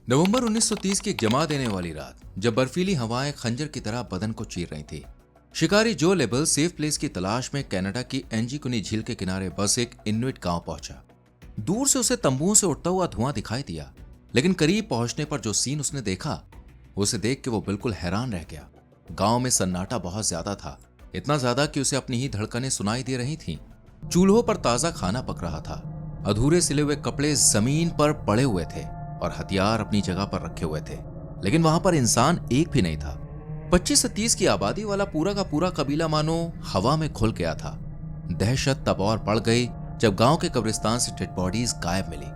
नवंबर 1930 की एक जमा देने वाली रात, जब बर्फीली हवाएं खंजर की तरह बदन को चीर रही थी, शिकारी जो लेबल सेफ प्लेस की तलाश में कनाडा की एंजीकुनी झील के किनारे बस एक इनुइट गांव पहुंचा। दूर से उसे तंबुओं से उठता हुआ धुआं दिखाई दिया, लेकिन करीब पहुंचने पर जो सीन उसने देखा, उसे देख के वो बिल्कुल हैरान रह गया। गांव में सन्नाटा बहुत ज्यादा था, इतना ज्यादा कि उसे अपनी ही धड़कनें सुनाई दे रही थीं। चूल्हों पर ताजा खाना पक रहा था, अधूरे सिले हुए कपड़े जमीन पर पड़े हुए थे और हथियार अपनी जगह पर रखे हुए थे, लेकिन वहां पर इंसान एक भी नहीं था। 25 से 30 की आबादी वाला पूरा का पूरा कबीला मानो हवा में घुल गया था। दहशत तब और बढ़ गई जब गांव के कब्रिस्तान से डेड बॉडीज गायब मिली।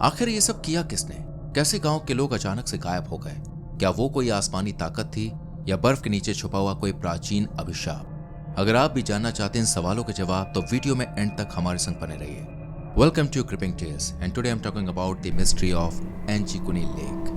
आखिर ये सब किया किसने? कैसे गांव के लोग अचानक से गायब हो गए? क्या वो कोई आसमानी ताकत थी या बर्फ के नीचे छुपा हुआ कोई प्राचीन अभिशाप? अगर आप भी जानना चाहते हैं इन सवालों के जवाब, तो वीडियो में एंड तक हमारे संग बने रहिए। Welcome to Creeping Tales, and today I'm talking about the mystery of Anjikuni Lake.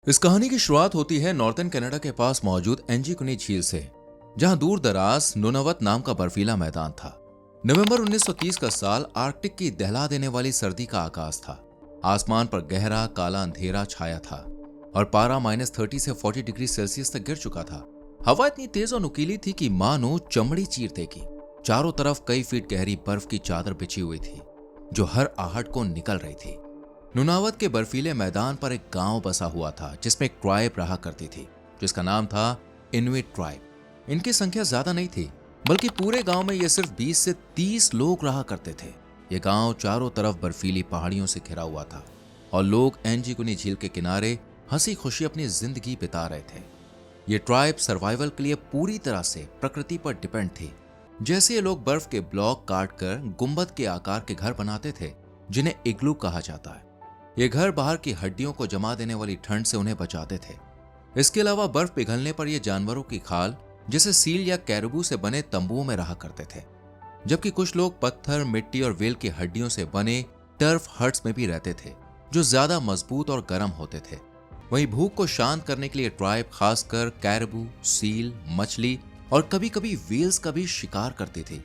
इस कहानी की शुरुआत होती है नॉर्थर्न कनाडा के पास मौजूद एंजीकुनी झील से, जहां दूर दराज नूनावत नाम का बर्फीला मैदान था। नवंबर 1930 का साल आर्कटिक की दहला देने वाली सर्दी का आगाज था। आसमान पर गहरा काला अंधेरा छाया था और पारा -30 से 40 डिग्री सेल्सियस तक गिर चुका था। हवा इतनी तेज और नुकीली थी कि मानो चमड़ी चीर देगी। चारों तरफ कई फीट गहरी बर्फ की चादर बिछी हुई थी, जो हर आहट को निकल रही थी। नूनावत के बर्फीले मैदान पर एक गांव बसा हुआ था, जिसमें एक ट्राइब रहा करती थी, जिसका नाम था इनुइट ट्राइब। इनकी संख्या ज्यादा नहीं थी, बल्कि पूरे गांव में ये सिर्फ 20 से 30 लोग रहा करते थे। ये गांव चारों तरफ बर्फीली पहाड़ियों से घिरा हुआ था और लोग एंजीकुनी झील के किनारे हंसी खुशी अपनी जिंदगी बिता रहे थे। ये ट्राइब सर्वाइवल के लिए पूरी तरह से प्रकृति पर डिपेंड थी। जैसे ये लोग बर्फ के ब्लॉक काटकर गुंबद के आकार के घर बनाते थे, जिन्हें इग्लू कहा जाता है। ये घर बाहर की हड्डियों को जमा देने वाली ठंड से उन्हें बचाते थे। इसके अलावा बर्फ पिघलने पर ये जानवरों की खाल, जैसे सील या कैरबू से बने तंबुओं में रहा करते थे, जबकि कुछ लोग पत्थर, मिट्टी और वेल की हड्डियों से बने टर्फ हट्स में भी रहते थे, जो ज्यादा मजबूत और गर्म होते थे। वहीं भूख को शांत करने के लिए ट्राइब खासकर कैरबू, सील, मछली और कभी कभी व्हेल्स का भी शिकार करती थी।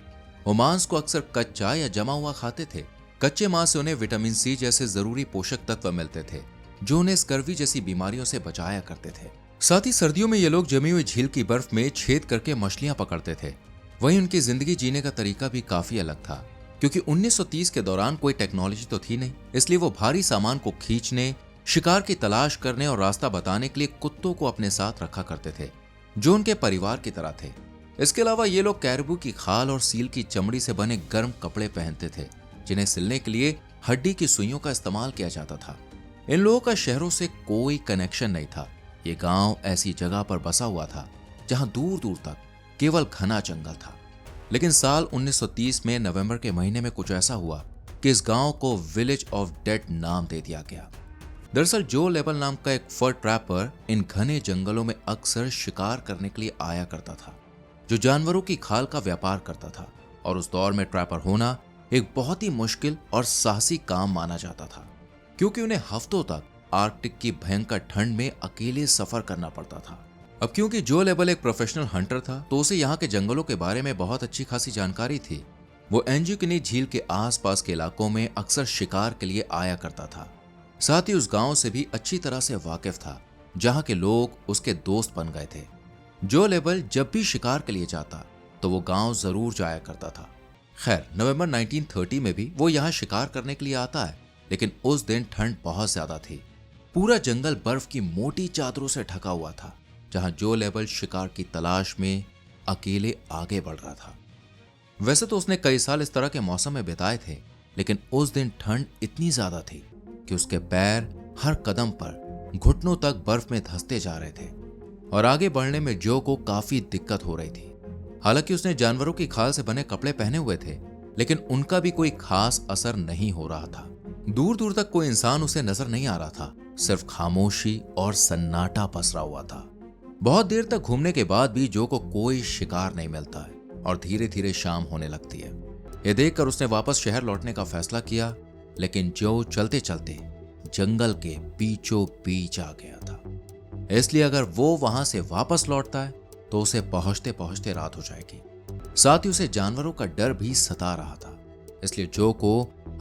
वो मांस को अक्सर कच्चा या जमा हुआ खाते थे। कच्चे मांस से उन्हें विटामिन सी जैसे जरूरी पोषक तत्व मिलते थे, जो उन्हें स्कर्वी जैसी बीमारियों से बचाया करते थे। साथ ही सर्दियों में ये लोग जमी हुई झील की बर्फ में छेद करके मछलियां पकड़ते थे। वहीं उनकी जिंदगी जीने का तरीका भी काफी अलग था, क्योंकि 1930 के दौरान कोई टेक्नोलॉजी तो थी नहीं, इसलिए वो भारी सामान को खींचने, शिकार की तलाश करने और रास्ता बताने के लिए कुत्तों को अपने साथ रखा करते थे, जो उनके परिवार की तरह थे। इसके अलावा ये लोग कैरबू की खाल और सील की चमड़ी से बने गर्म कपड़े पहनते थे, जिन्हें सिलने के लिए हड्डी की सुइयों का इस्तेमाल किया जाता था। इन लोगों का शहरों से कोई कनेक्शन नहीं था। ये गांव ऐसी जगह पर बसा हुआ था जहां दूर दूर तक केवल घना जंगल था। लेकिन साल 1930 में नवंबर के महीने में कुछ ऐसा हुआ कि इस गांव को विलेज ऑफ डेड नाम दे दिया गया। दरअसल जो लेबल नाम का एक फर ट्रैपर इन घने जंगलों में अक्सर शिकार करने के लिए आया करता था, जो जानवरों की खाल का व्यापार करता था। और उस दौर में ट्रैपर होना एक बहुत ही मुश्किल और साहसी काम माना जाता था, क्योंकि उन्हें हफ्तों तक आर्कटिक की भयंकर ठंड में अकेले सफर करना पड़ता था। अब क्योंकि जो लेबल एक प्रोफेशनल हंटर था, तो उसे यहाँ के जंगलों के बारे में बहुत अच्छी खासी जानकारी थी। वो एंजीकुनी झील के आसपास के इलाकों में अक्सर शिकार के लिए आया करता था। साथ ही उस गांव से भी अच्छी तरह से वाकिफ था, जहां के लोग उसके दोस्त बन गए थे। जो लेबल जब भी शिकार के लिए जाता, तो वो गांव जरूर जाया करता था। खैर, नवंबर 1930 में भी वो यहाँ शिकार करने के लिए आता है, लेकिन उस दिन ठंड बहुत ज्यादा थी। पूरा जंगल बर्फ की मोटी चादरों से ढका हुआ था, जहां जो लेबल शिकार की तलाश में अकेले आगे बढ़ रहा था। वैसे तो उसने कई साल इस तरह के मौसम में बिताए थे, लेकिन उस दिन ठंड इतनी ज्यादा थी कि उसके पैर हर कदम पर घुटनों तक बर्फ में धंसते जा रहे थे और आगे बढ़ने में जो को काफी दिक्कत हो रही थी। हालांकि उसने जानवरों की खाल से बने कपड़े पहने हुए थे, लेकिन उनका भी कोई खास असर नहीं हो रहा था। दूर दूर तक कोई इंसान उसे नजर नहीं आ रहा था, सिर्फ खामोशी और सन्नाटा पसरा हुआ था। बहुत देर तक घूमने के बाद भी जो को कोई शिकार नहीं मिलता है और धीरे धीरे शाम होने लगती है। यह देखकर उसने वापस शहर लौटने का फैसला किया, लेकिन जो चलते चलते जंगल के बीचों बीच आ गया था। इसलिए अगर वो वहां से वापस लौटता है तो उसे पहुंचते पहुंचते रात हो जाएगी। साथ ही उसे जानवरों का डर भी सता रहा था। इसलिए जो को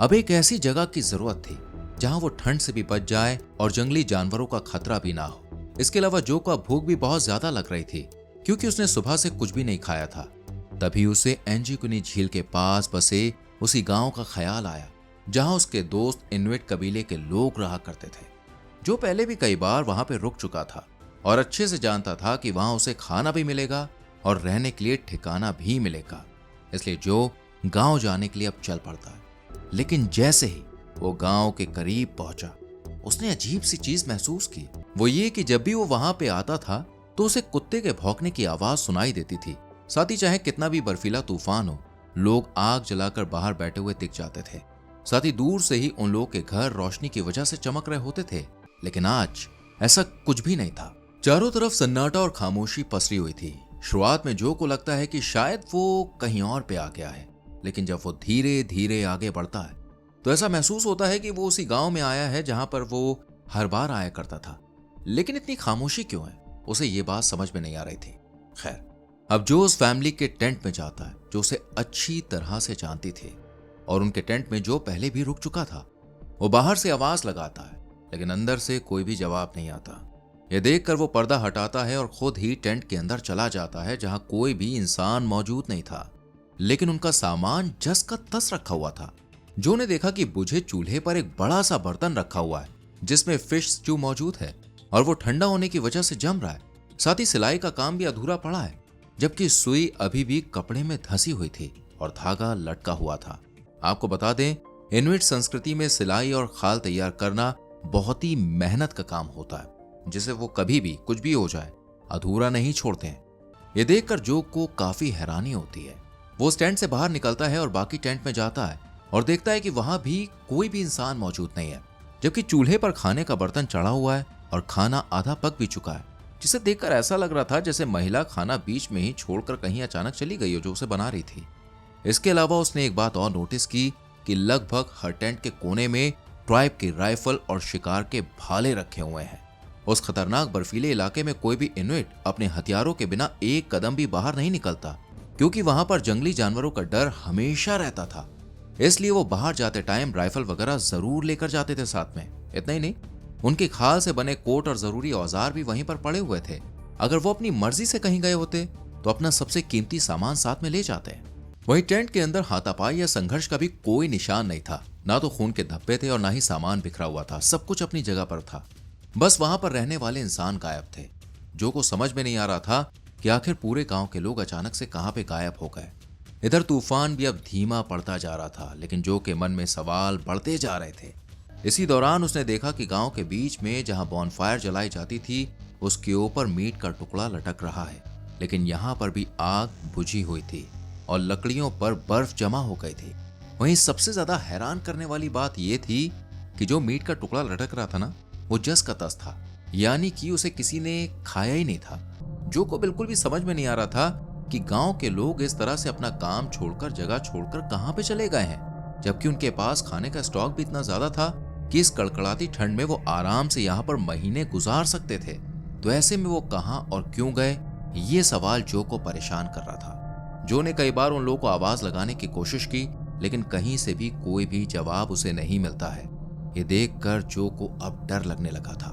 अब एक ऐसी जगह की जरूरत थी जहां वो ठंड से भी बच जाए और जंगली जानवरों का खतरा भी ना हो। इसके अलावा जो को भूख भी बहुत ज्यादा लग रही थी क्योंकि उसने सुबह से कुछ भी नहीं खाया था। तभी उसे एंजीकुनी झील के पास बसे उसी गांव का ख्याल आया जहां उसके दोस्त इनुइट कबीले के लोग रहा करते थे। जो पहले भी कई बार वहां पे रुक चुका था और अच्छे से जानता था कि वहां उसे खाना भी मिलेगा और रहने के लिए ठिकाना भी मिलेगा। इसलिए जो गांव जाने के लिए अब चल पड़ता है। लेकिन जैसे ही वो गांव के करीब पहुंचा उसने अजीब सी चीज महसूस की। वो ये कि जब भी वो वहां पे आता था तो उसे कुत्ते के भौंकने की आवाज सुनाई देती थी। साथ ही चाहे कितना भी बर्फीला तूफान हो, लोग आग जलाकर बाहर बैठे हुए दिख जाते थे। साथ ही दूर से ही उन लोगों के घर रोशनी की वजह से चमक रहे होते थे। लेकिन आज ऐसा कुछ भी नहीं था। चारों तरफ सन्नाटा और खामोशी पसरी हुई थी। शुरुआत में जो को लगता है कि शायद वो कहीं और पे आ गया है, लेकिन जब वो धीरे धीरे आगे बढ़ता है तो ऐसा महसूस होता है कि वो उसी गांव में आया है जहां पर वो हर बार आया करता था। लेकिन इतनी खामोशी क्यों है, उसे ये बात समझ में नहीं आ रही थी। खैर, अब जो उस फैमिली के टेंट में जाता है जो उसे अच्छी तरह से जानती थी और उनके टेंट में जो पहले भी रुक चुका था, वो बाहर से आवाज लगाता है लेकिन अंदर से कोई भी जवाब नहीं आता। यह देखकर वो पर्दा हटाता है और खुद ही टेंट के अंदर चला जाता है जहां कोई भी इंसान मौजूद नहीं था, लेकिन उनका सामान जस का तस रखा हुआ था। जो ने देखा कि बुझे चूल्हे पर एक बड़ा सा बर्तन रखा हुआ है जिसमें फिश स्ट्यू मौजूद है और वो ठंडा होने की वजह से जम रहा है। साथ ही सिलाई का काम भी अधूरा पड़ा है, जबकि सुई अभी भी कपड़े में धंसी हुई थी और धागा लटका हुआ था। आपको बता दें, इनुइट संस्कृति में सिलाई और खाल तैयार करना बहुत ही मेहनत का काम होता है जिसे वो कभी भी कुछ भी हो जाए अधूरा नहीं छोड़ते हैं। ये देखकर जो को काफी हैरानी होती है। वो उस टेंट से बाहर निकलता है और बाकी टेंट में जाता है और देखता है कि वहां भी कोई भी इंसान मौजूद नहीं है, जबकि चूल्हे पर खाने का बर्तन चढ़ा हुआ है और खाना आधा पक भी चुका है, जिसे देखकर ऐसा लग रहा था जैसे महिला खाना बीच में ही छोड़कर कहीं अचानक चली गई हो जो उसे बना रही थी। इसके अलावा उसने एक बात और नोटिस की कि लगभग हर टेंट के कोने में ट्राइब की राइफल और शिकार के भाले रखे हुए हैं। उस खतरनाक बर्फीले इलाके में कोई भी इनुइट अपने हथियारों के बिना एक कदम भी बाहर नहीं निकलता, क्योंकि वहां पर जंगली जानवरों का डर हमेशा रहता था। इसलिए वो बाहर जाते टाइम राइफल वगैरह जरूर लेकर जाते थे साथ में। इतना ही नहीं, उनके खाल से बने कोट और जरूरी औजार भी वहीं पर पड़े हुए थे। अगर वो अपनी मर्जी से कहीं गए होते तो अपना सबसे कीमती सामान साथ में ले जाते। वहीं टेंट के अंदर हाथापाई या संघर्ष का भी कोई निशान नहीं था। ना तो खून के धब्बे थे और ना ही सामान बिखरा हुआ था। सब कुछ अपनी जगह पर था। बस वहां पर रहने वाले इंसान गायब थे। जो को समझ में नहीं आ रहा था कि आखिर पूरे गांव के लोग अचानक से कहां पे गायब हो गए। इधर तूफान भी अब धीमा पड़ता जा रहा था, लेकिन जो के मन में सवाल बढ़ते जा रहे थे। इसी दौरान उसने देखा कि गांव के बीच में जहां बॉनफायर जलाई जाती थी उसके ऊपर मीट का टुकड़ा लटक रहा है, लेकिन यहाँ पर भी आग बुझी हुई थी और लकड़ियों पर बर्फ जमा हो गई थी। वहीं सबसे ज्यादा हैरान करने वाली बात यह थी कि जो मीट का टुकड़ा लटक रहा था ना, वो जस का तस था, यानी कि उसे किसी ने खाया ही नहीं था। जो को बिल्कुल भी समझ में नहीं आ रहा था कि गांव के लोग इस तरह से अपना काम छोड़कर, जगह छोड़कर कहां पे चले गए हैं, जबकि उनके पास खाने का स्टॉक भी इतना ज्यादा था कि इस कड़कड़ाती ठंड में वो आराम से यहाँ पर महीने गुजार सकते थे। तो ऐसे में वो कहां और क्यों गए, ये सवाल जो को परेशान कर रहा था। जो ने कई बार उन लोगों को आवाज लगाने की कोशिश की, लेकिन कहीं से भी कोई भी जवाब उसे नहीं मिलता है। ये देखकर जो को अब डर लगने लगा था।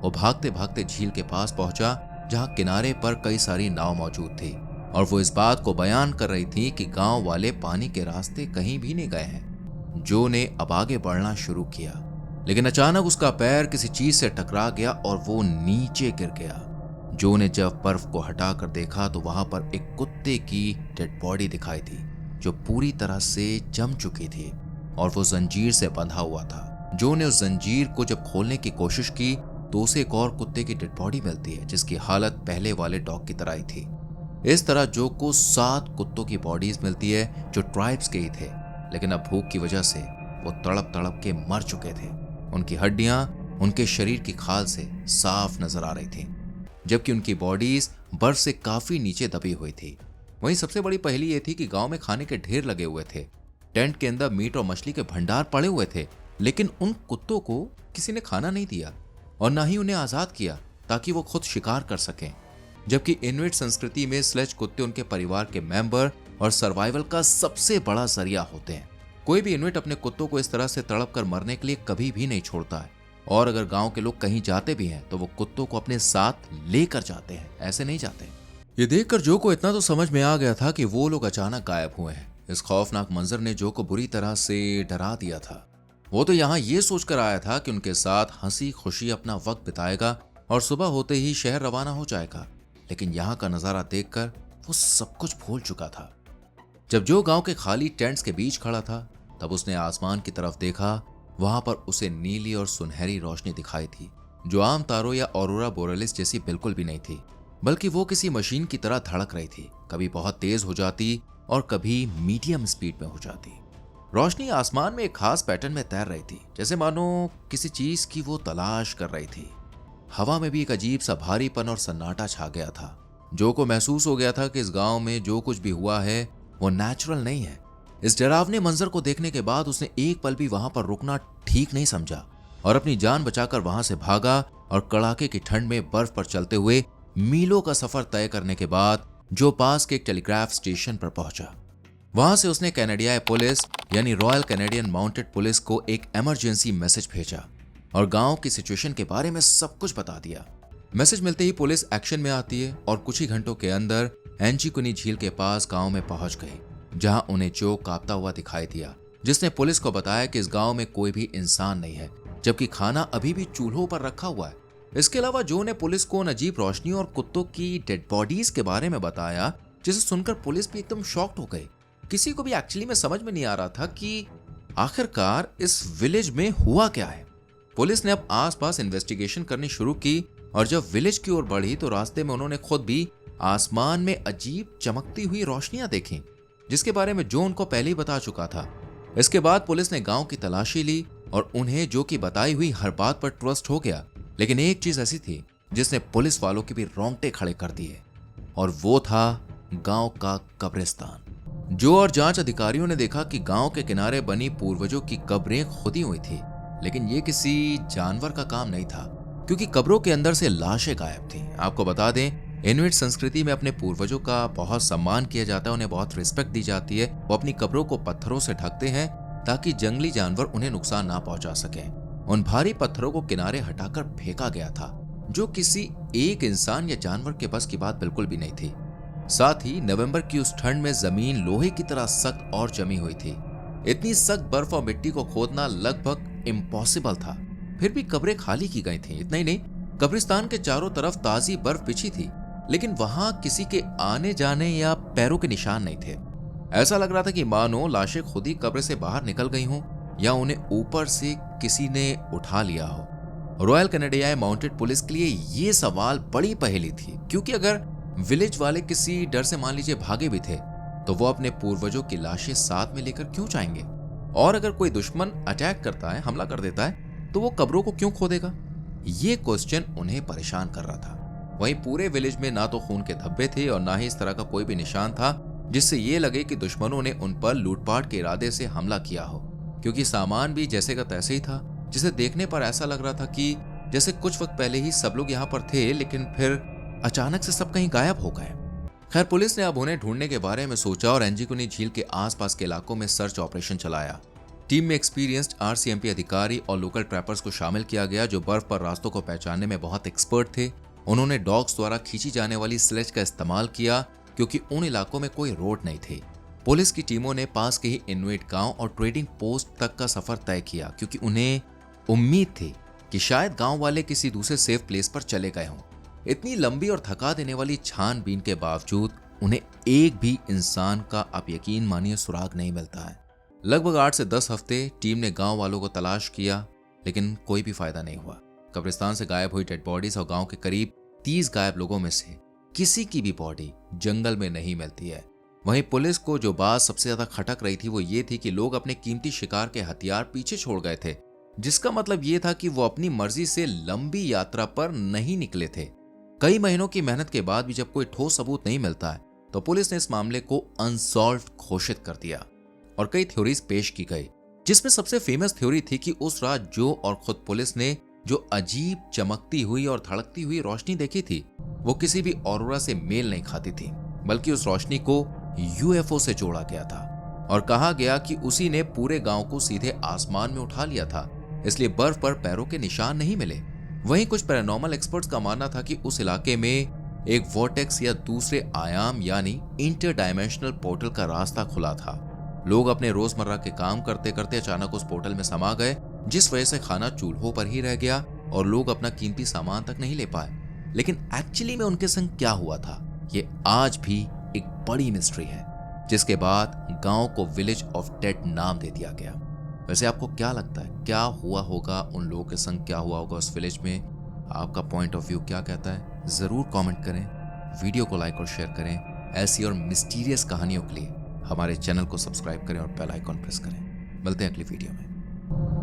वो भागते भागते झील के पास पहुंचा जहां किनारे पर कई सारी नाव मौजूद थी और वो इस बात को बयान कर रही थी कि गांव वाले पानी के रास्ते कहीं भी नहीं गए हैं। जो ने अब आगे बढ़ना शुरू किया, लेकिन अचानक उसका पैर किसी चीज से टकरा गया और वो नीचे गिर गया। जो ने जब बर्फ को हटाकर देखा तो वहां पर एक कुत्ते की डेड बॉडी दिखाई दी जो पूरी तरह से जम चुकी थी और वो जंजीर से बंधा हुआ था। जो ने उस जंजीर को जब खोलने की कोशिश की तो उसे एक और कुत्ते की डेड बॉडी मिलती है जिसकी हालत पहले वाले डॉग की तरह ही थी। इस तरह जो को 7 कुत्तों की बॉडीज मिलती है जो ट्राइब्स के ही थे, लेकिन अब भूख की वजह से वो तड़प तड़प के मर चुके थे। उनकी हड्डियां उनके शरीर की खाल से साफ नजर आ रही थी, जबकि उनकी बॉडीज बर्फ से काफी नीचे दबी हुई थी। वहीं सबसे बड़ी पहेली ये थी कि गांव में खाने के ढेर लगे हुए थे। टेंट के अंदर मीट और मछली के भंडार पड़े हुए थे, लेकिन उन कुत्तों को किसी ने खाना नहीं दिया और ना ही उन्हें आजाद किया ताकि वो खुद शिकार कर सकें। जबकि इनुइट संस्कृति में स्लेज कुत्ते उनके परिवार के मेंबर और सर्वाइवल का सबसे बड़ा जरिया होते हैं। कोई भी इनुइट अपने कुत्तों को इस तरह से तड़प कर मरने के लिए कभी भी नहीं छोड़ता है, और अगर गांव के लोग कहीं जाते भी हैं तो वो कुत्तों को अपने साथ लेकर जाते हैं, ऐसे नहीं जाते। ये देखकर जो को इतना तो समझ में आ गया था कि वो लोग अचानक गायब हुए हैं। इस खौफनाक मंजर ने जो को बुरी तरह से डरा दिया था। वो तो यहाँ ये सोचकर आया था कि उनके साथ हंसी खुशी अपना वक्त बिताएगा और सुबह होते ही शहर रवाना हो जाएगा, लेकिन यहाँ का नजारा देखकर वो सब कुछ भूल चुका था। जब जो गांव के खाली टेंट्स के बीच खड़ा था तब उसने आसमान की तरफ देखा। वहां पर उसे नीली और सुनहरी रोशनी दिखाई थी, जो आम तारों या ऑरोरा बोरेलिस जैसी बिल्कुल भी नहीं थी, बल्कि वो किसी मशीन की तरह धड़क रही थी। कभी बहुत तेज हो जाती और कभी मीडियम स्पीड में हो जाती। रोशनी आसमान में एक खास पैटर्न में तैर रही थी, जैसे मानो किसी चीज की वो तलाश कर रही थी। हवा में भी एक अजीब सा भारीपन और सन्नाटा छा गया था। जो को महसूस हो गया था कि इस गांव में जो कुछ भी हुआ है वो नेचुरल नहीं है। इस डरावने मंजर को देखने के बाद उसने एक पल भी वहां पर रुकना ठीक नहीं समझा और अपनी जान बचाकर वहां से भागा और कड़ाके की ठंड में बर्फ पर चलते हुए मीलों का सफर तय करने के बाद जो पास के एक टेलीग्राफ स्टेशन पर पहुंचा। वहां से उसने कनाडियाई पुलिस यानी रॉयल कैनेडियन माउंटेड पुलिस को एक इमरजेंसी मैसेज भेजा और गांव की सिचुएशन के बारे में सब कुछ बता दिया। मैसेज मिलते ही पुलिस एक्शन में आती है और कुछ ही घंटों के अंदर एंजीकुनी झील के पास गांव में पहुंच गई, जहां उन्हें जो कांपता हुआ दिखाई दिया, जिसने पुलिस को बताया कि इस गांव में कोई भी इंसान नहीं है, जबकि खाना अभी भी चूल्हों पर रखा हुआ है। इसके अलावा जो ने पुलिस को अजीब रोशनी और कुत्तों की डेड बॉडीज के बारे में बताया, जिसे सुनकर पुलिस भी एकदम शॉक्ड हो गई। किसी को भी एक्चुअली में समझ में नहीं आ रहा था कि आखिरकार इस विलेज में हुआ क्या है। पुलिस ने अब आसपास इन्वेस्टिगेशन करनी शुरू की और जब विलेज की ओर बढ़ी तो रास्ते में उन्होंने खुद भी आसमान में अजीब चमकती हुई रोशनियां देखी, जिसके बारे में जो उनको पहले ही बता चुका था। इसके बाद पुलिस ने गांव की तलाशी ली और उन्हें जो की बताई हुई हर बात पर ट्रस्ट हो गया, लेकिन एक चीज ऐसी थी जिसने पुलिस वालों के भी रोंगटे खड़े कर दिए, और वो था गांव का कब्रिस्तान। जो और जांच अधिकारियों ने देखा कि गांव के किनारे बनी पूर्वजों की कब्रें खुदी हुई थी, लेकिन ये किसी जानवर का काम नहीं था, क्योंकि कब्रों के अंदर से लाशें गायब थी। आपको बता दें, इनुइट संस्कृति में अपने पूर्वजों का बहुत सम्मान किया जाता है, उन्हें बहुत रिस्पेक्ट दी जाती है। वो अपनी कब्रों को पत्थरों से ढकते हैं ताकि जंगली जानवर उन्हें नुकसान ना पहुंचा सके। उन भारी पत्थरों को किनारे हटाकर फेंका गया था, जो किसी एक इंसान या जानवर के बस की बात बिल्कुल भी नहीं थी। साथ ही नवंबर की उस ठंड में जमीन लोहे की तरह सख्त और जमी हुई थी। इतनी सख्त बर्फ और मिट्टी को खोदना लगभग इम्पॉसिबल था। फिर भी कब्रें खाली की गई थी। इतना ही नहीं, कब्रिस्तान के चारों तरफ ताजी बर्फ बिछी थी, लेकिन वहां किसी के आने जाने या पैरों के निशान नहीं थे। ऐसा लग रहा था कि मानो लाशें खुद ही कब्र से बाहर निकल गई हों या उन्हें ऊपर से किसी ने उठा लिया हो। रॉयल कैनेडियाई माउंटेड पुलिस के लिए ये सवाल बड़ी पहेली थी, क्योंकि अगर विलेज वाले किसी डर से मान लीजिए भागे भी थे तो वो अपने पूर्वजों की लाशें साथ में लेकर क्यों जाएंगे, और अगर कोई दुश्मन अटैक करता है, हमला कर देता है, तो वो कब्रों को क्यों खोदेगा। ये क्वेश्चन उन्हें परेशान कर रहा था। वहीं पूरे विलेज में ना तो खून के धब्बे थे और ना ही इस तरह का कोई भी निशान था जिससे ये लगे कि दुश्मनों ने उन पर लूटपाट के इरादे से हमला किया हो, क्योंकि सामान भी जैसे का तैसे ही था, जिसे देखने पर ऐसा लग रहा था कि जैसे कुछ वक्त पहले ही सब लोग यहाँ पर थे, लेकिन फिर अचानक से सब कहीं गायब हो गए। खैर, पुलिस ने अब उन्हें ढूंढने के बारे में सोचा और एंजीकुनी झील के आसपास के इलाकों में सर्च ऑपरेशन चलाया। टीम में एक्सपीरियंस्ड आरसीएमपी अधिकारी और लोकल ट्रैपर्स को शामिल किया गया, जो बर्फ पर रास्तों को पहचानने में बहुत एक्सपर्ट थे। उन्होंने डॉग्स द्वारा खींची जाने वाली स्लेज का इस्तेमाल किया, क्योंकि उन इलाकों में कोई रोड नहीं थे। पुलिस की टीमों ने पास के ही इनुइट गांव और ट्रेडिंग पोस्ट तक का सफर तय किया, क्योंकि उन्हें उम्मीद थी कि शायद गांव वाले किसी दूसरे सेफ प्लेस पर चले गए हों। इतनी लंबी और थका देने वाली छानबीन के बावजूद उन्हें एक भी इंसान का, आप यकीन मानिए, सुराग नहीं मिलता है। लगभग 8 से 10 हफ्ते टीम ने गांव वालों को तलाश किया, लेकिन कोई भी फायदा नहीं हुआ। कब्रिस्तान से गायब हुई डेड बॉडीज और गांव के करीब 30 गायब लोगों में से किसी की भी बॉडी जंगल में नहीं मिलती है। वहीं पुलिस को जो बात सबसे ज्यादा खटक रही थी वो ये थी कि लोग अपने कीमती शिकार के हथियार पीछे छोड़ गए थे, जिसका मतलब ये था कि वो अपनी मर्जी से लंबी यात्रा पर नहीं निकले थे। कई महीनों की मेहनत के बाद भी जब कोई ठोस सबूत नहीं मिलता है तो पुलिस ने इस मामले को अनसॉल्व्ड घोषित कर दिया और कई थ्योरीज पेश की गई, जिसमें सबसे फेमस थ्योरी थी कि उस रात जो और खुद पुलिस ने जो अजीब चमकती हुई और धड़कती हुई रोशनी देखी थी वो किसी भी ऑरोरा से मेल नहीं खाती थी, बल्कि उस रोशनी को यूएफओ से जोड़ा गया था और कहा गया कि उसी ने पूरे गांव को सीधे आसमान में उठा लिया था, इसलिए बर्फ पर पैरों के निशान नहीं मिले। वहीं कुछ पैरानॉर्मल एक्सपर्ट्स का मानना था कि उस इलाके में एक वॉर्टेक्स या दूसरे आयाम यानी इंटर डायमेंशनल पोर्टल का रास्ता खुला था। लोग अपने रोजमर्रा के काम करते करते अचानक उस पोर्टल में समा गए, जिस वजह से खाना चूल्हों पर ही रह गया और लोग अपना कीमती सामान तक नहीं ले पाए। लेकिन एक्चुअली में उनके संग क्या हुआ था, ये आज भी एक बड़ी मिस्ट्री है, जिसके बाद गांव को विलेज ऑफ डेड नाम दे दिया गया। वैसे आपको क्या लगता है, क्या हुआ होगा उन लोगों के संग, क्या हुआ होगा उस विलेज में? आपका पॉइंट ऑफ व्यू क्या कहता है? जरूर कमेंट करें, वीडियो को लाइक और शेयर करें। ऐसी और मिस्टीरियस कहानियों के लिए हमारे चैनल को सब्सक्राइब करें और बेल आइकॉन प्रेस करें। मिलते हैं अगली वीडियो में।